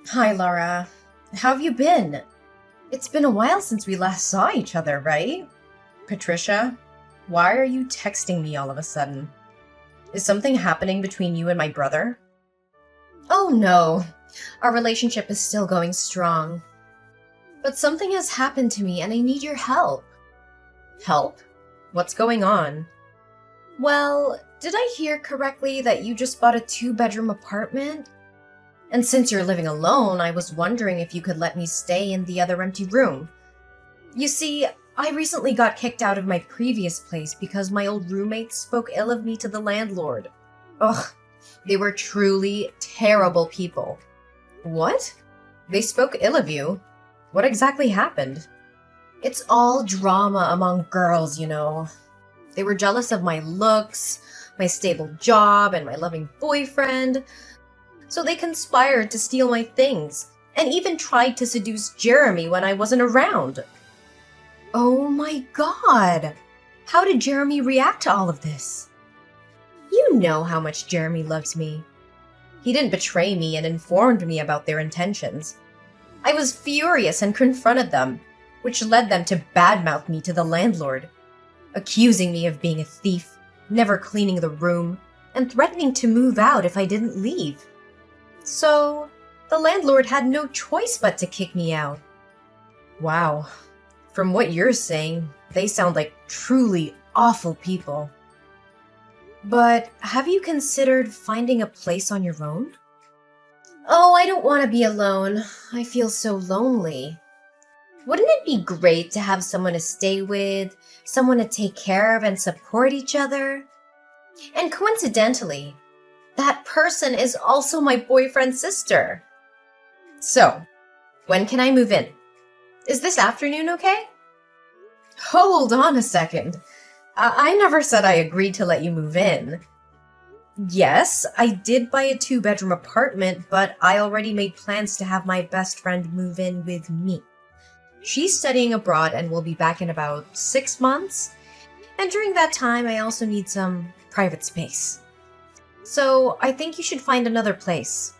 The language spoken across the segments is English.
Hi, Laura. How have you been? It's been a while since we last saw each other, right? Patricia, why are you texting me all of a sudden? Is something happening between you and my brother? Oh no, our relationship is still going strong. But something has happened to me and I need your help. Help? What's going on? Well, did I hear correctly that you just bought a two-bedroom apartment? And since you're living alone, I was wondering if you could let me stay in the other empty room. You see, I recently got kicked out of my previous place because my old roommates spoke ill of me to the landlord. Ugh, they were truly terrible people. What? They spoke ill of you? What exactly happened? It's all drama among girls, you know. They were jealous of my looks, my stable job, and my loving boyfriend. So they conspired to steal my things, and even tried to seduce Jeremy when I wasn't around. Oh my god! How did Jeremy react to all of this? You know how much Jeremy loves me. He didn't betray me and informed me about their intentions. I was furious and confronted them, which led them to badmouth me to the landlord, accusing me of being a thief, never cleaning the room, and threatening to move out if I didn't leave. So, the landlord had no choice but to kick me out. Wow. From what you're saying, they sound like truly awful people. But have you considered finding a place on your own? Oh, I don't want to be alone. I feel so lonely. Wouldn't it be great to have someone to stay with, someone to take care of and support each other? And coincidentally, that person is also my boyfriend's sister. So, when can I move in? Is this afternoon okay? Hold on a second. I never said I agreed to let you move in. Yes, I did buy a two-bedroom apartment, but I already made plans to have my best friend move in with me. She's studying abroad and will be back in about 6 months. And during that time, I also need some private space. So, I think you should find another place.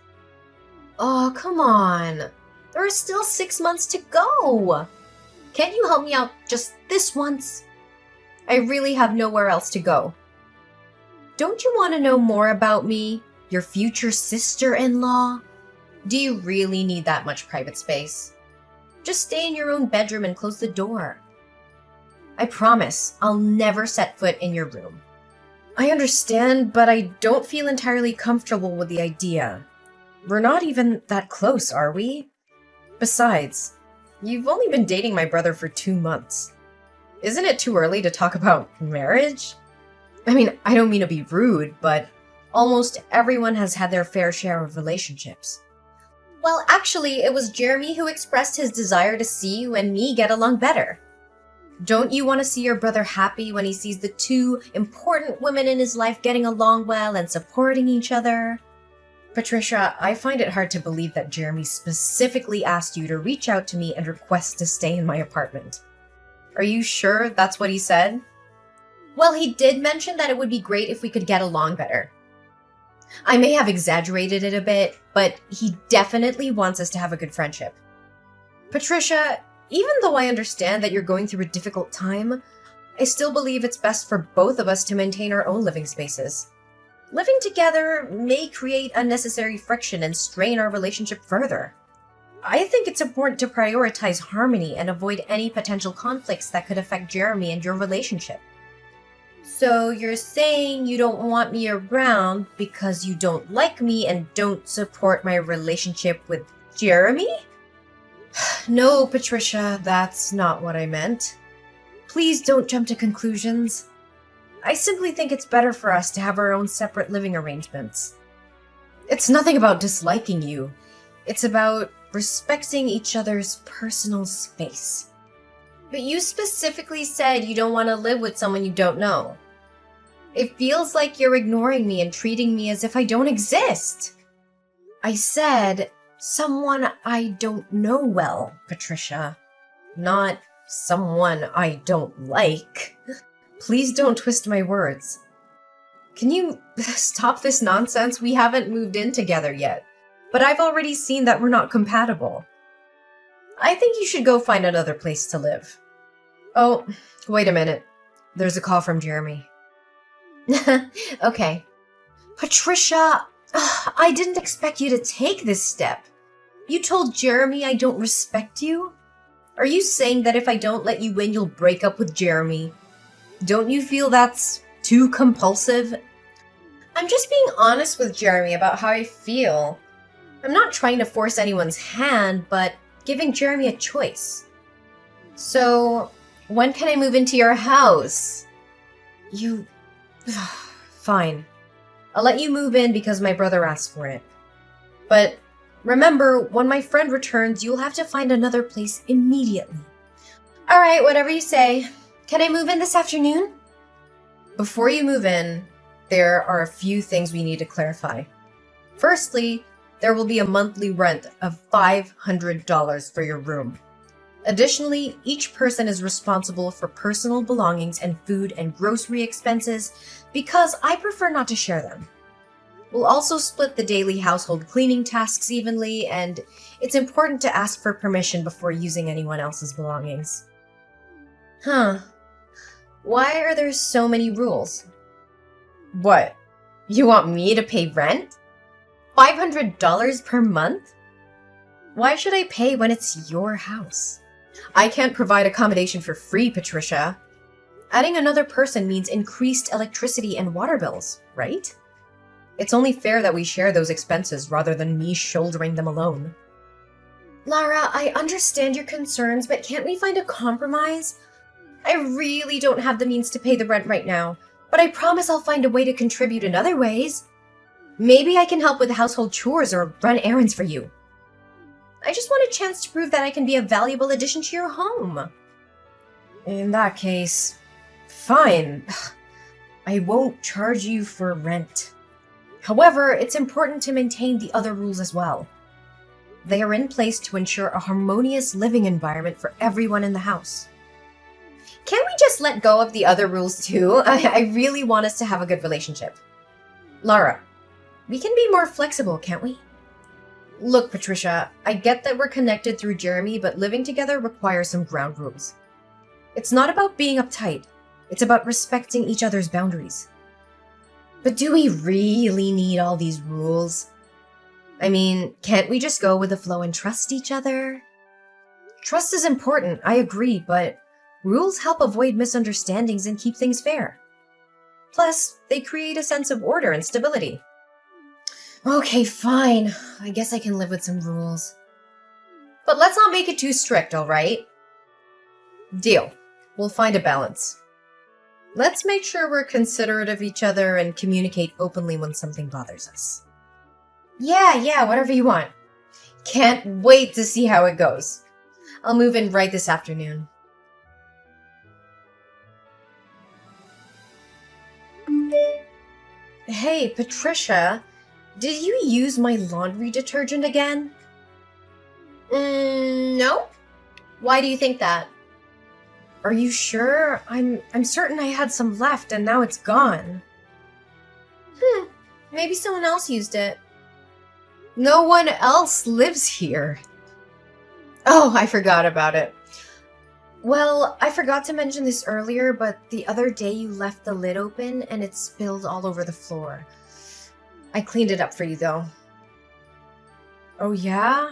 Oh, come on. There are still 6 months to go. Can't you help me out just this once? I really have nowhere else to go. Don't you want to know more about me, your future sister-in-law? Do you really need that much private space? Just stay in your own bedroom and close the door. I promise I'll never set foot in your room. I understand, but I don't feel entirely comfortable with the idea. We're not even that close, are we? Besides, you've only been dating my brother for 2 months. Isn't it too early to talk about marriage? I mean, I don't mean to be rude, but almost everyone has had their fair share of relationships. Well, actually, it was Jeremy who expressed his desire to see you and me get along better. Don't you want to see your brother happy when he sees the two important women in his life getting along well and supporting each other? Patricia, I find it hard to believe that Jeremy specifically asked you to reach out to me and request to stay in my apartment. Are you sure that's what he said? Well, he did mention that it would be great if we could get along better. I may have exaggerated it a bit, but he definitely wants us to have a good friendship. Patricia, even though I understand that you're going through a difficult time, I still believe it's best for both of us to maintain our own living spaces. Living together may create unnecessary friction and strain our relationship further. I think it's important to prioritize harmony and avoid any potential conflicts that could affect Jeremy and your relationship. So you're saying you don't want me around because you don't like me and don't support my relationship with Jeremy? No, Patricia, that's not what I meant. Please don't jump to conclusions. I simply think it's better for us to have our own separate living arrangements. It's nothing about disliking you. It's about respecting each other's personal space. But you specifically said you don't want to live with someone you don't know. It feels like you're ignoring me and treating me as if I don't exist. I said someone I don't know well, Patricia. Not someone I don't like. Please don't twist my words. Can you stop this nonsense? We haven't moved in together yet. but I've already seen that we're not compatible. I think you should go find another place to live. Oh, wait a minute. There's a call from Jeremy. Okay. Patricia, I didn't expect you to take this step. You told Jeremy I don't respect you? Are you saying that if I don't let you win, you'll break up with Jeremy? Don't you feel that's too compulsive? I'm just being honest with Jeremy about how I feel. I'm not trying to force anyone's hand, but giving Jeremy a choice. So, when can I move into your house? You... Fine. I'll let you move in because my brother asked for it. But remember, when my friend returns, you'll have to find another place immediately. Alright, whatever you say. Can I move in this afternoon? Before you move in, there are a few things we need to clarify. Firstly, there will be a monthly rent of $500 for your room. Additionally, each person is responsible for personal belongings and food and grocery expenses because I prefer not to share them. We'll also split the daily household cleaning tasks evenly, and it's important to ask for permission before using anyone else's belongings. Huh. Why are there so many rules? What? You want me to pay rent? $500 per month? Why should I pay when it's your house? I can't provide accommodation for free, Patricia. Adding another person means increased electricity and water bills, right? It's only fair that we share those expenses rather than me shouldering them alone. Lara, I understand your concerns, but can't we find a compromise? I really don't have the means to pay the rent right now, but I promise I'll find a way to contribute in other ways. Maybe I can help with household chores or run errands for you. I just want a chance to prove that I can be a valuable addition to your home. In that case, fine. I won't charge you for rent. However, it's important to maintain the other rules as well. They are in place to ensure a harmonious living environment for everyone in the house. Can't we just let go of the other rules too? I really want us to have a good relationship. Lara, we can be more flexible, can't we? Look, Patricia, I get that we're connected through Jeremy, but living together requires some ground rules. It's not about being uptight. It's about respecting each other's boundaries. But do we really need all these rules? I mean, can't we just go with the flow and trust each other? Trust is important, I agree, but rules help avoid misunderstandings and keep things fair. Plus, they create a sense of order and stability. Okay, fine. I guess I can live with some rules. But let's not make it too strict, alright? Deal. We'll find a balance. Let's make sure we're considerate of each other and communicate openly when something bothers us. Yeah, whatever you want. Can't wait to see how it goes. I'll move in right this afternoon. Hey, Patricia, did you use my laundry detergent again? No. Why do you think that? Are you sure? I'm certain I had some left and now it's gone. Maybe someone else used it. No one else lives here. Oh, I forgot about it. Well, I forgot to mention this earlier, but the other day you left the lid open and it spilled all over the floor. I cleaned it up for you, though. Oh, yeah?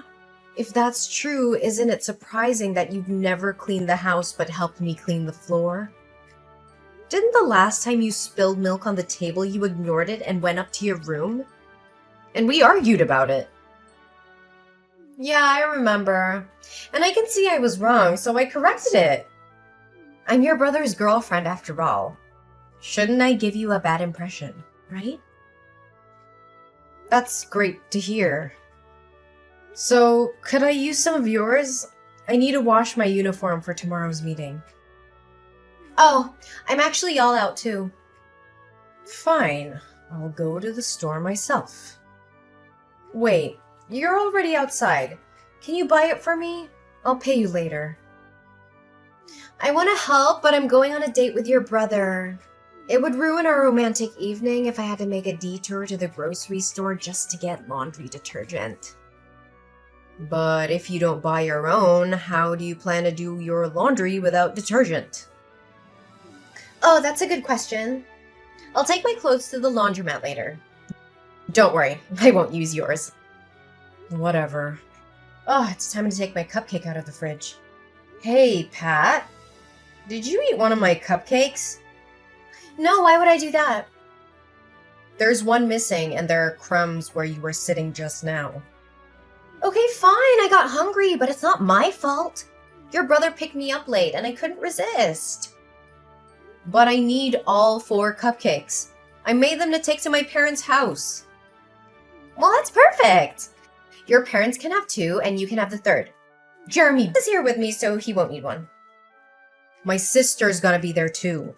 If that's true, isn't it surprising that you've never cleaned the house but helped me clean the floor? Didn't the last time you spilled milk on the table you ignored it and went up to your room? And we argued about it. Yeah, I remember. And I can see I was wrong, so I corrected it. I'm your brother's girlfriend after all. Shouldn't I give you a bad impression, right? That's great to hear. So, could I use some of yours? I need to wash my uniform for tomorrow's meeting. Oh, I'm actually all out too. Fine, I'll go to the store myself. Wait, you're already outside. Can you buy it for me? I'll pay you later. I want to help, but I'm going on a date with your brother. It would ruin our romantic evening if I had to make a detour to the grocery store just to get laundry detergent. But if you don't buy your own, how do you plan to do your laundry without detergent? Oh, that's a good question. I'll take my clothes to the laundromat later. Don't worry, I won't use yours. Whatever. Oh, it's time to take my cupcake out of the fridge. Hey, Pat. Did you eat one of my cupcakes? No, why would I do that? There's one missing, and there are crumbs where you were sitting just now. Okay, fine, I got hungry, but it's not my fault. Your brother picked me up late, and I couldn't resist. But I need all 4 cupcakes. I made them to take to my parents' house. Well, that's perfect. Your parents can have 2, and you can have the 3rd. Jeremy is here with me, so he won't need one. My sister's gonna be there too.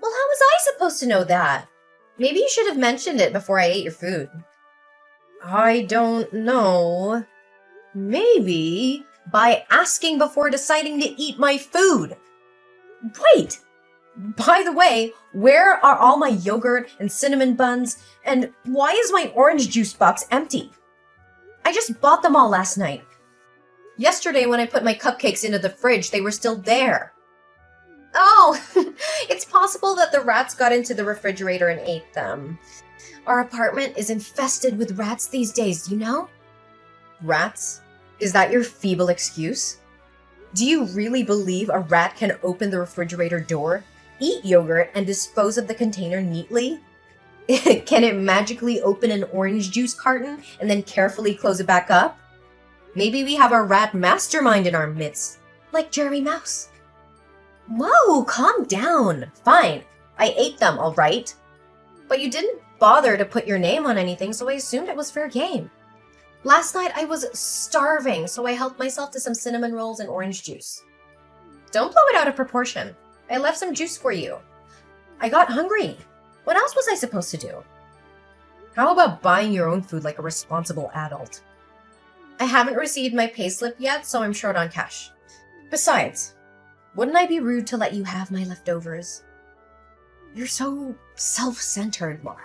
Well, how was I supposed to know that? Maybe you should have mentioned it before I ate your food. I don't know. Maybe by asking before deciding to eat my food. Wait! By the way, where are all my yogurt and cinnamon buns? And why is my orange juice box empty? I just bought them all last night. Yesterday when I put my cupcakes into the fridge, they were still there. Oh, it's possible that the rats got into the refrigerator and ate them. Our apartment is infested with rats these days, you know? Rats? Is that your feeble excuse? Do you really believe a rat can open the refrigerator door, eat yogurt, and dispose of the container neatly? Can it magically open an orange juice carton and then carefully close it back up? Maybe we have a rat mastermind in our midst, like Jeremy Mouse. Whoa, calm down. Fine, I ate them, all right. But you didn't bother to put your name on anything, so I assumed it was fair game. Last night I was starving, so I helped myself to some cinnamon rolls and orange juice. Don't blow it out of proportion. I left some juice for you. I got hungry. What else was I supposed to do? How about buying your own food like a responsible adult? I haven't received my payslip yet, so I'm short on cash. Besides, wouldn't I be rude to let you have my leftovers? You're so self-centered, Laura.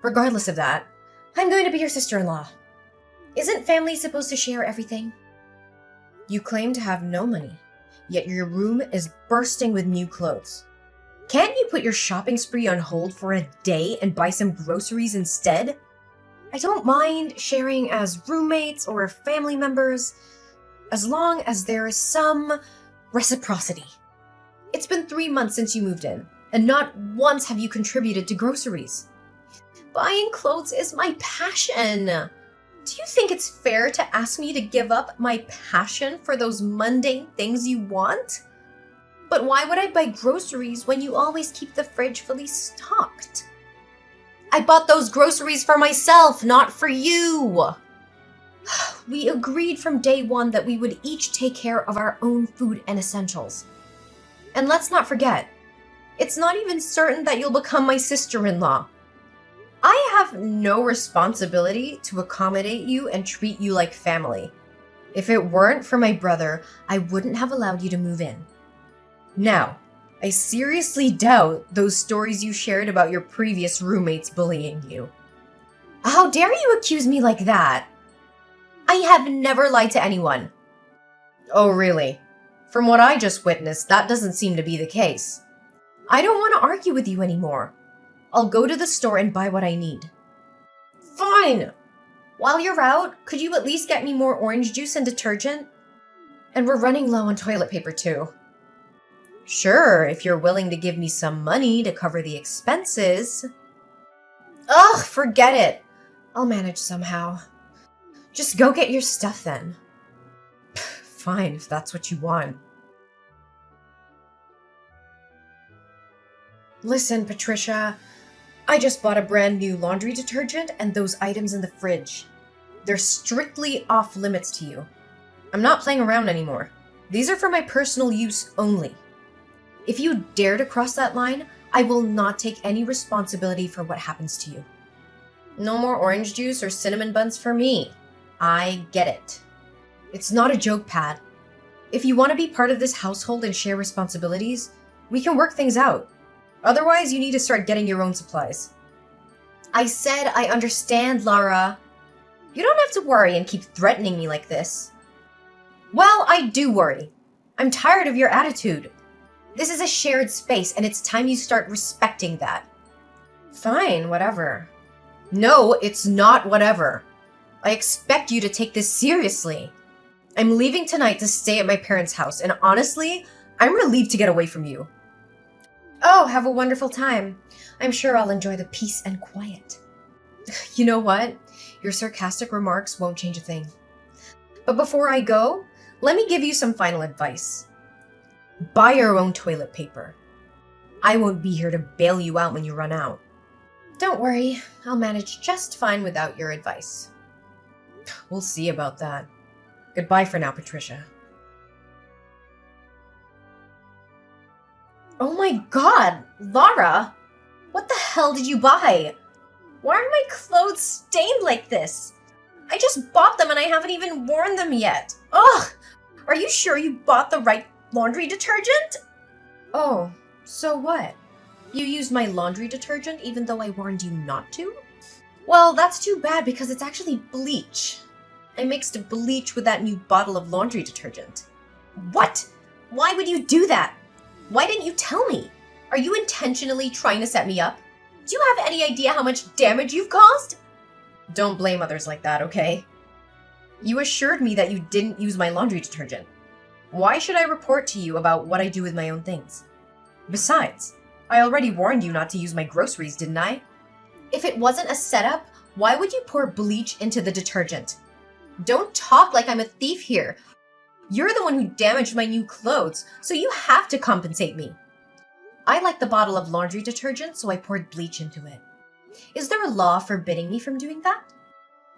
Regardless of that, I'm going to be your sister-in-law. Isn't family supposed to share everything? You claim to have no money, yet your room is bursting with new clothes. Can't you put your shopping spree on hold for a day and buy some groceries instead? I don't mind sharing as roommates or family members, as long as there is some reciprocity. It's been 3 months since you moved in, and not once have you contributed to groceries. Buying clothes is my passion. Do you think it's fair to ask me to give up my passion for those mundane things you want? But why would I buy groceries when you always keep the fridge fully stocked? I bought those groceries for myself, not for you. We agreed from day one that we would each take care of our own food and essentials. And let's not forget, it's not even certain that you'll become my sister-in-law. I have no responsibility to accommodate you and treat you like family. If it weren't for my brother, I wouldn't have allowed you to move in. Now, I seriously doubt those stories you shared about your previous roommates bullying you. How dare you accuse me like that? I have never lied to anyone. Oh, really? From what I just witnessed, that doesn't seem to be the case. I don't want to argue with you anymore. I'll go to the store and buy what I need. Fine! While you're out, could you at least get me more orange juice and detergent? And we're running low on toilet paper too. Sure, if you're willing to give me some money to cover the expenses. Ugh, forget it. I'll manage somehow. Just go get your stuff then. Fine, if that's what you want. Listen, Patricia, I just bought a brand new laundry detergent and those items in the fridge. They're strictly off limits to you. I'm not playing around anymore. These are for my personal use only. If you dare to cross that line, I will not take any responsibility for what happens to you. No more orange juice or cinnamon buns for me. I get it. It's not a joke, Pat. If you want to be part of this household and share responsibilities, we can work things out. Otherwise, you need to start getting your own supplies. I said I understand, Lara. You don't have to worry and keep threatening me like this. Well, I do worry. I'm tired of your attitude. This is a shared space, and it's time you start respecting that. Fine, whatever. No, it's not whatever. I expect you to take this seriously. I'm leaving tonight to stay at my parents' house, and honestly, I'm relieved to get away from you. Oh, have a wonderful time. I'm sure I'll enjoy the peace and quiet. You know what? Your sarcastic remarks won't change a thing. But before I go, let me give you some final advice. Buy your own toilet paper. I won't be here to bail you out when you run out. Don't worry, I'll manage just fine without your advice. We'll see about that. Goodbye for now, Patricia. Oh my god, Lara! What the hell did you buy? Why are my clothes stained like this? I just bought them and I haven't even worn them yet. Ugh! Are you sure you bought the right laundry detergent? Oh, so what? You used my laundry detergent even though I warned you not to? Well, that's too bad because it's actually bleach. I mixed bleach with that new bottle of laundry detergent. What? Why would you do that? Why didn't you tell me? Are you intentionally trying to set me up? Do you have any idea how much damage you've caused? Don't blame others like that, okay? You assured me that you didn't use my laundry detergent. Why should I report to you about what I do with my own things? Besides, I already warned you not to use my groceries, didn't I? If it wasn't a setup, why would you pour bleach into the detergent? Don't talk like I'm a thief here. You're the one who damaged my new clothes, so you have to compensate me. I like the bottle of laundry detergent, so I poured bleach into it. Is there a law forbidding me from doing that?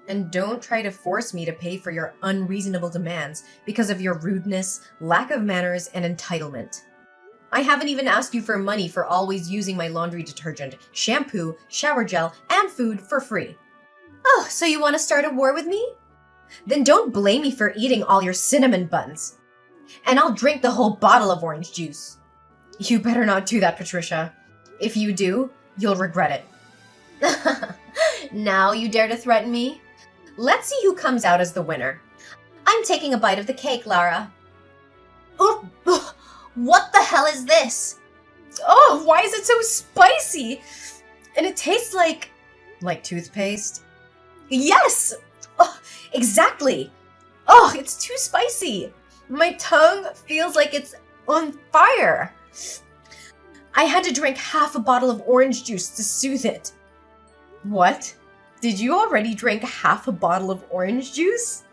And don't try to force me to pay for your unreasonable demands because of your rudeness, lack of manners, and entitlement. I haven't even asked you for money for always using my laundry detergent, shampoo, shower gel, and food for free. Oh, so you want to start a war with me? Then don't blame me for eating all your cinnamon buns. And I'll drink the whole bottle of orange juice. You better not do that, Patricia. If you do, you'll regret it. Now you dare to threaten me? Let's see who comes out as the winner. I'm taking a bite of the cake, Lara. Oh, what the hell is this? Oh, why is it so spicy? And it tastes like... Like toothpaste? Yes! Oh, exactly! Oh, it's too spicy! My tongue feels like it's on fire! I had to drink half a bottle of orange juice to soothe it. What? Did you already drink half a bottle of orange juice?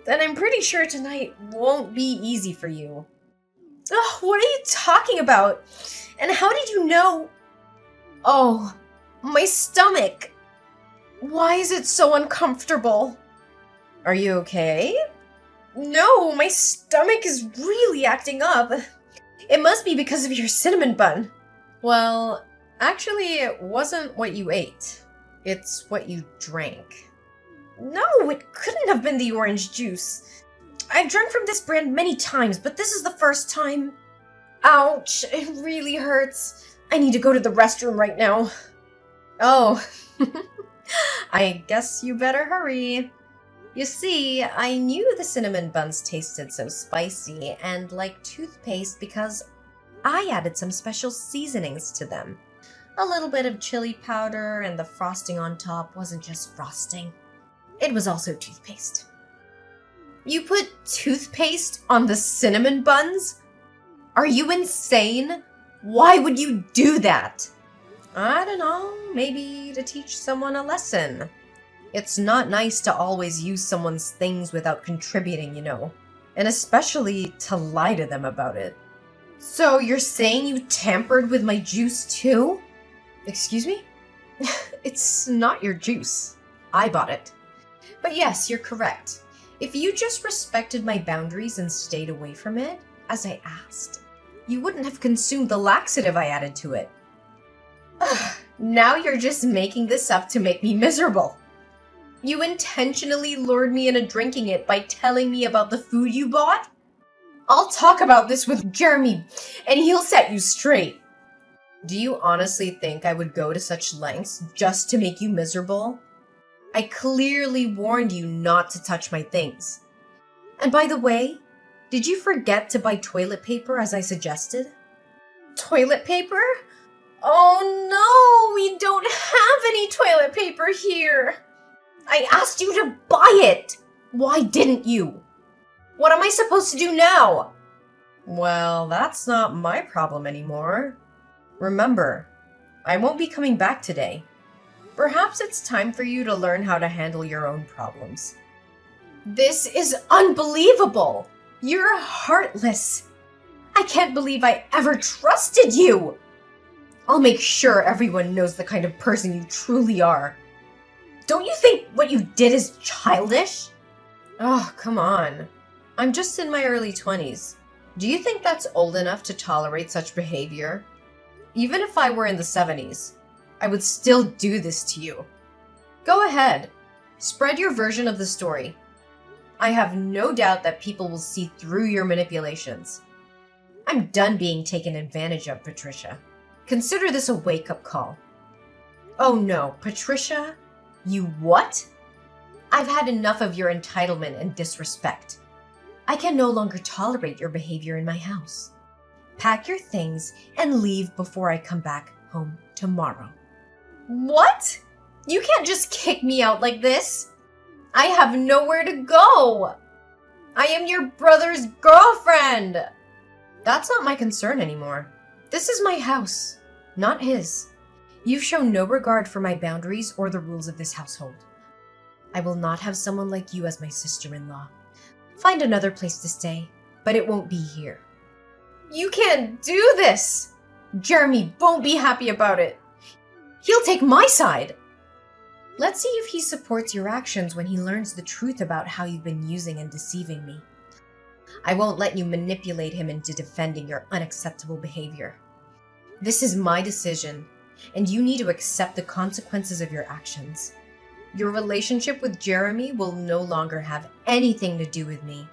Then I'm pretty sure tonight won't be easy for you. Oh, what are you talking about? And how did you know? Oh, my stomach! Why is it so uncomfortable? Are you okay? No, my stomach is really acting up. It must be because of your cinnamon bun. Well, actually, it wasn't what you ate. It's what you drank. No, it couldn't have been the orange juice. I've drunk from this brand many times, but this is the first time. Ouch, it really hurts. I need to go to the restroom right now. Oh, I guess you better hurry. You see, I knew the cinnamon buns tasted so spicy and like toothpaste because I added some special seasonings to them. A little bit of chili powder, and the frosting on top wasn't just frosting. It was also toothpaste. You put toothpaste on the cinnamon buns? Are you insane? Why would you do that? I don't know, maybe to teach someone a lesson. It's not nice to always use someone's things without contributing, you know. And especially to lie to them about it. So you're saying you tampered with my juice too? Excuse me? It's not your juice. I bought it. But yes, you're correct. If you just respected my boundaries and stayed away from it, as I asked, you wouldn't have consumed the laxative I added to it. Now you're just making this up to make me miserable. You intentionally lured me into drinking it by telling me about the food you bought? I'll talk about this with Jeremy, and he'll set you straight. Do you honestly think I would go to such lengths just to make you miserable? I clearly warned you not to touch my things. And by the way, did you forget to buy toilet paper as I suggested? Toilet paper? Oh no, we don't have any toilet paper here. I asked you to buy it. Why didn't you? What am I supposed to do now? Well, that's not my problem anymore. Remember, I won't be coming back today. Perhaps it's time for you to learn how to handle your own problems. This is unbelievable! You're heartless. I can't believe I ever trusted you. I'll make sure everyone knows the kind of person you truly are. Don't you think what you did is childish? Oh, come on. I'm just in my early 20s. Do you think that's old enough to tolerate such behavior? Even if I were in the 70s, I would still do this to you. Go ahead. Spread your version of the story. I have no doubt that people will see through your manipulations. I'm done being taken advantage of, Patricia. Consider this a wake-up call. Oh no, Patricia? You what? I've had enough of your entitlement and disrespect. I can no longer tolerate your behavior in my house. Pack your things and leave before I come back home tomorrow. What? You can't just kick me out like this. I have nowhere to go. I am your brother's girlfriend. That's not my concern anymore. This is my house, not his. You've shown no regard for my boundaries or the rules of this household. I will not have someone like you as my sister-in-law. Find another place to stay, but it won't be here. You can't do this! Jeremy won't be happy about it. He'll take my side. Let's see if he supports your actions when he learns the truth about how you've been using and deceiving me. I won't let you manipulate him into defending your unacceptable behavior. This is my decision, and you need to accept the consequences of your actions. Your relationship with Jeremy will no longer have anything to do with me,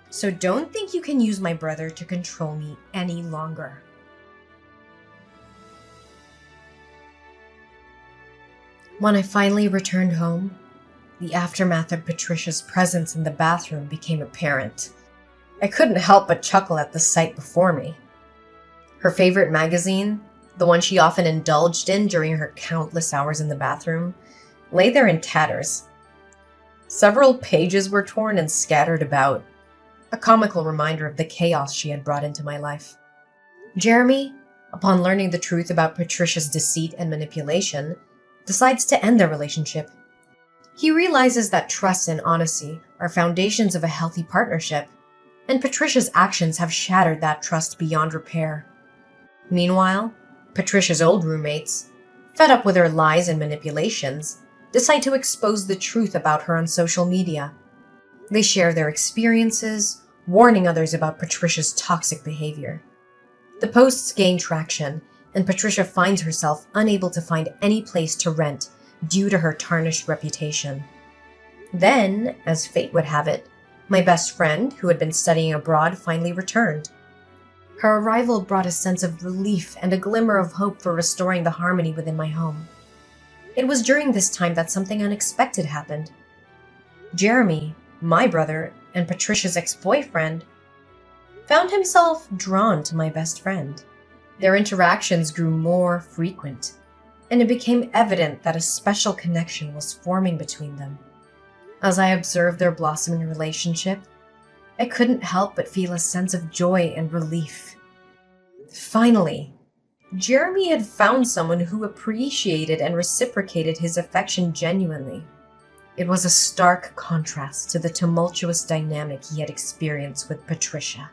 so don't think you can use my brother to control me any longer. When I finally returned home, the aftermath of Patricia's presence in the bathroom became apparent. I couldn't help but chuckle at the sight before me. Her favorite magazine, the one she often indulged in during her countless hours in the bathroom, lay there in tatters. Several pages were torn and scattered about, a comical reminder of the chaos she had brought into my life. Jeremy, upon learning the truth about Patricia's deceit and manipulation, decides to end their relationship. He realizes that trust and honesty are foundations of a healthy partnership, and Patricia's actions have shattered that trust beyond repair. Meanwhile, Patricia's old roommates, fed up with her lies and manipulations, decide to expose the truth about her on social media. They share their experiences, warning others about Patricia's toxic behavior. The posts gain traction, and Patricia finds herself unable to find any place to rent due to her tarnished reputation. Then, as fate would have it, my best friend, who had been studying abroad, finally returned. Her arrival brought a sense of relief and a glimmer of hope for restoring the harmony within my home. It was during this time that something unexpected happened. Jeremy, my brother, and Patricia's ex-boyfriend, found himself drawn to my best friend. Their interactions grew more frequent, and it became evident that a special connection was forming between them. As I observed their blossoming relationship, I couldn't help but feel a sense of joy and relief. Finally, Jeremy had found someone who appreciated and reciprocated his affection genuinely. It was a stark contrast to the tumultuous dynamic he had experienced with Patricia.